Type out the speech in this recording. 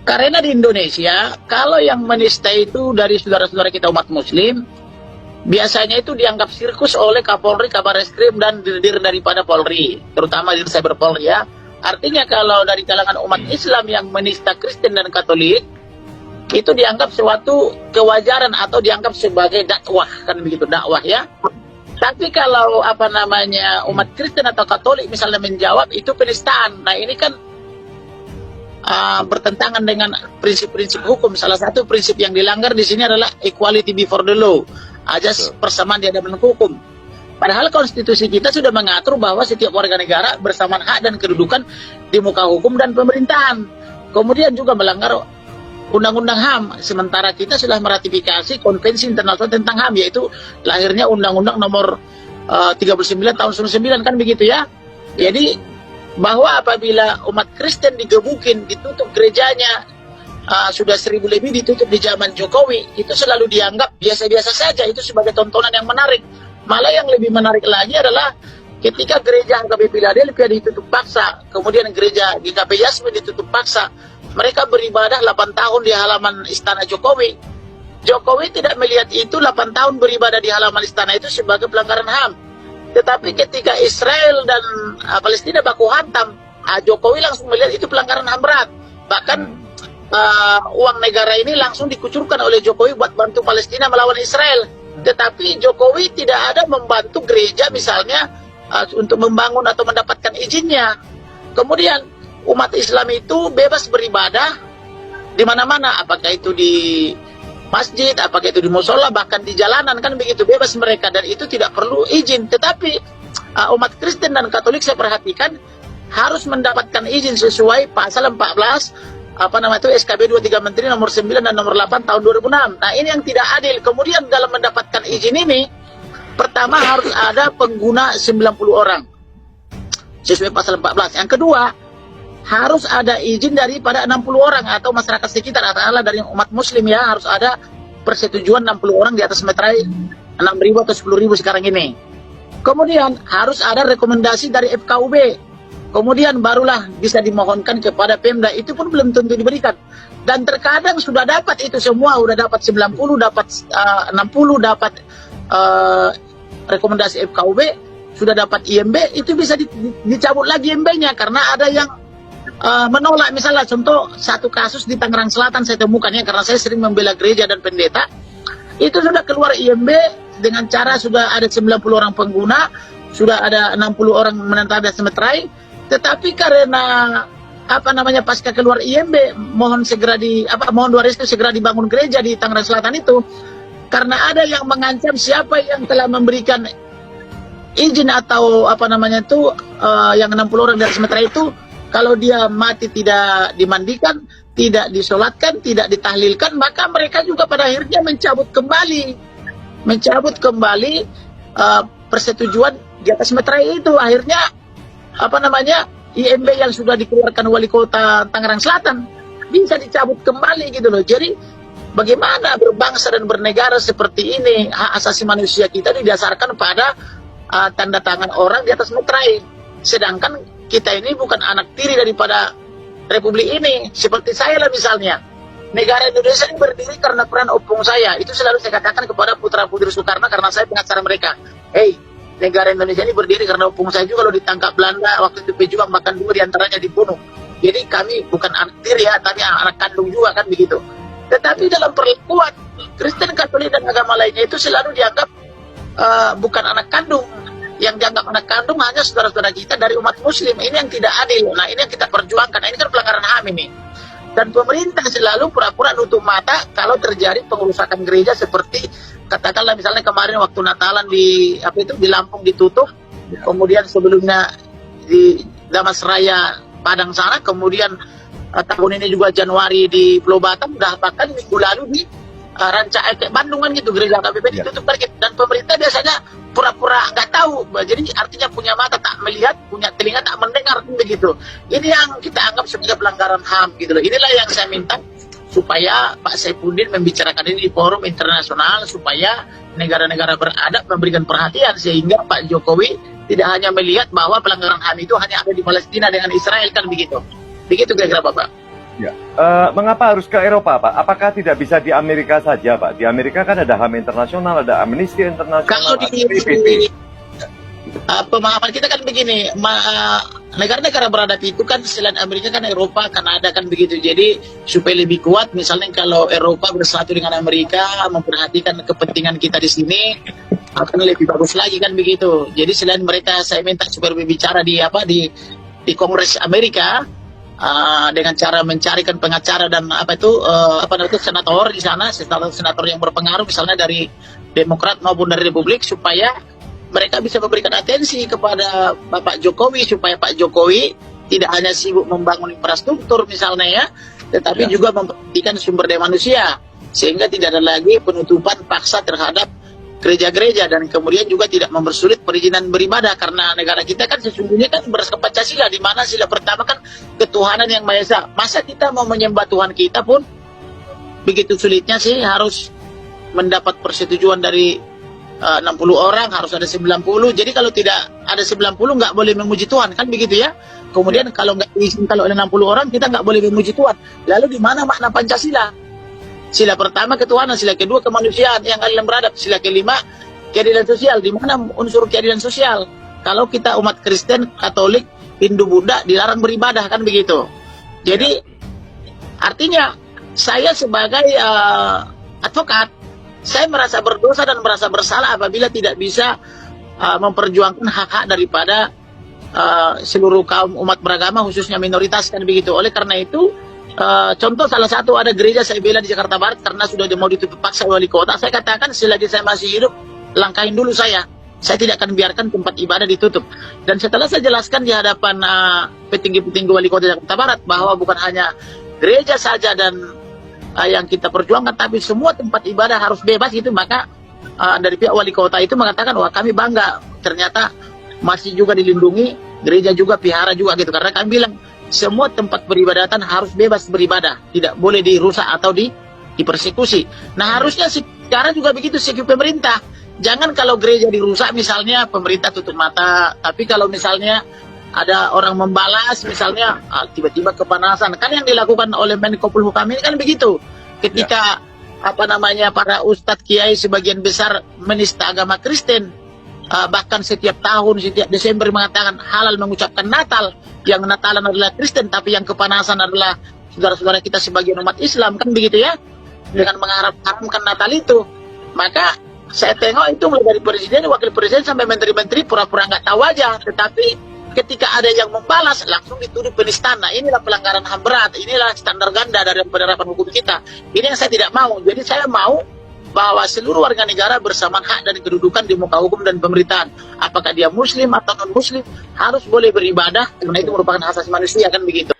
Karena di Indonesia, kalau yang menista itu dari saudara-saudara kita umat muslim, biasanya itu dianggap sirkus oleh Kapolri, Kabar Eskrim, dan dir daripada Polri, terutama dir Cyber Polri ya. Artinya kalau dari kalangan umat Islam yang menista Kristen dan Katolik, itu dianggap suatu kewajaran atau dianggap sebagai dakwah, kan begitu, dakwah ya. Tapi kalau apa namanya umat Kristen atau Katolik misalnya menjawab, itu penistaan. Nah ini kan bertentangan dengan prinsip-prinsip hukum. Salah satu prinsip yang dilanggar di sini adalah equality before the law, ajas persamaan di hadapan hukum. Padahal konstitusi kita sudah mengatur bahwa setiap warga negara bersamaan hak dan kedudukan di muka hukum dan pemerintahan. Kemudian juga melanggar Undang-Undang HAM, sementara kita sudah meratifikasi Konvensi Internasional tentang HAM, yaitu lahirnya Undang-Undang nomor 39 tahun 1999, kan begitu ya. Jadi bahwa apabila umat Kristen digebukin, ditutup gerejanya, sudah 1000 lebih ditutup di zaman Jokowi, itu selalu dianggap biasa-biasa saja, itu sebagai tontonan yang menarik. Malah yang lebih menarik lagi adalah ketika gereja HKBP Philadelphia ditutup paksa, kemudian gereja GKP Yasmin ditutup paksa, mereka beribadah 8 tahun di halaman istana Jokowi. Jokowi tidak melihat itu 8 tahun beribadah di halaman istana itu sebagai pelanggaran HAM. Tetapi ketika Israel dan Palestina baku hantam, Jokowi langsung melihat itu pelanggaran HAM berat. Bahkan uang negara ini langsung dikucurkan oleh Jokowi buat bantu Palestina melawan Israel. Tetapi Jokowi tidak ada membantu gereja misalnya untuk membangun atau mendapatkan izinnya. Kemudian umat Islam itu bebas beribadah di mana-mana, apakah itu di masjid, apakah itu di musola, bahkan di jalanan, kan begitu, bebas mereka, dan itu tidak perlu izin. Tetapi umat Kristen dan Katolik saya perhatikan harus mendapatkan izin sesuai pasal 14 itu SKB 23 Menteri nomor 9 dan nomor 8 tahun 2006. Nah ini yang tidak adil. Kemudian dalam mendapatkan izin ini, pertama harus ada pengguna 90 orang sesuai pasal 14. Yang kedua, harus ada izin daripada 60 orang atau masyarakat sekitar, adalah dari umat muslim ya, harus ada persetujuan 60 orang di atas meterai 6.000 atau 10.000 sekarang ini. Kemudian harus ada rekomendasi dari FKUB. Kemudian barulah bisa dimohonkan kepada Pemda, itu pun belum tentu diberikan. Dan terkadang sudah dapat itu semua, sudah dapat 90, dapat 60, dapat rekomendasi FKUB, sudah dapat IMB, itu bisa dicabut lagi IMB-nya karena ada yang menolak. Misalnya contoh satu kasus di Tangerang Selatan saya temukan ya, karena saya sering membela gereja dan pendeta, itu sudah keluar IMB dengan cara sudah ada 90 orang pengguna, sudah ada 60 orang menentang meterai, tetapi karena pasca keluar IMB mohon doa restu segera dibangun gereja di Tangerang Selatan itu, karena ada yang mengancam siapa yang telah memberikan izin atau yang 60 orang dari meterai itu, kalau dia mati tidak dimandikan, tidak disolatkan, tidak ditahlilkan, maka mereka juga pada akhirnya mencabut kembali persetujuan di atas meterai itu. Akhirnya IMB yang sudah dikeluarkan wali kota Tangerang Selatan bisa dicabut kembali gitu loh. Jadi bagaimana berbangsa dan bernegara seperti ini? Hak asasi manusia kita didasarkan pada tanda tangan orang di atas meterai. Sedangkan kita ini bukan anak tiri daripada republik ini. Seperti saya lah misalnya. Negara Indonesia ini berdiri karena peran opung saya. Itu selalu saya katakan kepada putra-putri Soekarno karena saya pengacara mereka. Hey, negara Indonesia ini berdiri karena opung saya juga. Kalau ditangkap Belanda waktu itu pejuang, bahkan 2 diantaranya dibunuh. Jadi kami bukan anak tiri ya, tapi anak kandung juga, kan begitu. Tetapi dalam perlakuan Kristen, Katolik, dan agama lainnya itu selalu dianggap bukan anak kandung. Yang dianggap anak kandung hanya saudara-saudara kita dari umat muslim. Ini yang tidak adil. Nah ini yang kita perjuangkan. Nah, ini kan pelanggaran HAM ini. Dan pemerintah selalu pura-pura nutup mata kalau terjadi pengerusakan gereja, seperti katakanlah misalnya kemarin waktu Natalan di Lampung ditutup, kemudian sebelumnya di Damas Raya Padang sana, kemudian tahun ini juga Januari di Pulau Batam, bahkan minggu lalu di Ranca Ekek Bandung kan gitu, gereja KBP ditutup lagi. Dan pemerintah biasanya pura-pura nggak tahu, jadi artinya punya mata tak melihat, punya telinga tak mendengar, begitu. Ini yang kita anggap sebagai pelanggaran HAM gitu loh. Inilah yang saya minta supaya Pak Saifuddin membicarakan ini di forum internasional, supaya negara-negara beradab memberikan perhatian, sehingga Pak Jokowi tidak hanya melihat bahwa pelanggaran HAM itu hanya ada di Palestina dengan Israel, kan begitu. Begitu kira-kira Bapak. Ya. Mengapa harus ke Eropa, Pak? Apakah tidak bisa di Amerika saja, Pak? Di Amerika kan ada HAM internasional, ada Amnesty Kalau Internasional, ada di PBB. pemahaman kita kan begini, negara-negara beradab itu kan selain Amerika kan Eropa, Kanada kan begitu. Jadi supaya lebih kuat, misalnya kalau Eropa bersatu dengan Amerika, memperhatikan kepentingan kita di sini, akan lebih bagus lagi kan begitu. Jadi selain mereka, saya minta supaya berbicara di Kongres Amerika, dengan cara mencarikan pengacara dan senator di sana, senator yang berpengaruh misalnya dari Demokrat maupun dari Republik, supaya mereka bisa memberikan atensi kepada Bapak Jokowi supaya Pak Jokowi tidak hanya sibuk membangun infrastruktur misalnya ya, tetapi juga memperhatikan sumber daya manusia, sehingga tidak ada lagi penutupan paksa terhadap gereja-gereja, dan kemudian juga tidak mempersulit perizinan beribadah, karena negara kita kan sesungguhnya kan berdasarkan Pancasila, di mana sila pertama kan ketuhanan yang Maha Esa. Masa kita mau menyembah Tuhan kita pun begitu sulitnya sih, harus mendapat persetujuan dari 60 orang, harus ada 90. Jadi kalau tidak ada 90 nggak boleh memuji Tuhan, kan begitu ya. Kemudian kalau nggak diizinkan, kalau ada 60 orang kita nggak boleh memuji Tuhan. Lalu di mana makna Pancasila? Sila pertama ketuhanan, sila kedua kemanusiaan yang adil dan beradab, sila kelima keadilan sosial. Di mana unsur keadilan sosial? Kalau kita umat Kristen, Katolik, Hindu, Buddha dilarang beribadah, kan begitu. Jadi artinya saya sebagai advokat, saya merasa berdosa dan merasa bersalah apabila tidak bisa memperjuangkan hak-hak daripada seluruh kaum umat beragama, khususnya minoritas, kan begitu. Oleh karena itu, contoh salah satu ada gereja saya bela di Jakarta Barat karena sudah mau ditutup paksa wali kota. Saya katakan selagi saya masih hidup, langkahin dulu saya. Saya tidak akan biarkan tempat ibadah ditutup. Dan setelah saya jelaskan di hadapan petinggi-petinggi wali kota Jakarta Barat bahwa bukan hanya gereja saja dan yang kita perjuangkan, tapi semua tempat ibadah harus bebas gitu, maka dari pihak wali kota itu mengatakan, wah kami bangga ternyata masih juga dilindungi, gereja juga, vihara juga gitu, karena kami bilang semua tempat peribadatan harus bebas beribadah, tidak boleh dirusak atau dipersekusi. Nah harusnya sekarang juga begitu sikap pemerintah. Jangan kalau gereja dirusak misalnya pemerintah tutup mata, tapi kalau misalnya ada orang membalas misalnya tiba-tiba kepanasan, kan yang dilakukan oleh Menko Polhukam ini kan begitu. Ketika para ustadz kiai sebagian besar menista agama Kristen, bahkan setiap tahun, setiap Desember mengatakan halal mengucapkan Natal, yang Natalan adalah Kristen tapi yang kepanasan adalah saudara-saudara kita sebagian umat Islam, kan begitu ya, dengan mengharamkan Natal itu. Maka saya tengok itu mulai dari presiden, wakil presiden sampai menteri-menteri pura-pura nggak tahu aja, tetapi ketika ada yang membalas langsung dituduh penistaan. Nah, inilah pelanggaran HAM berat, inilah standar ganda dari penerapan hukum kita. Ini yang saya tidak mau. Jadi saya mau bahwa seluruh warga negara bersamaan hak dan kedudukan di muka hukum dan pemerintahan. Apakah dia muslim atau non muslim harus boleh beribadah, karena itu merupakan hak asasi manusia, kan begitu.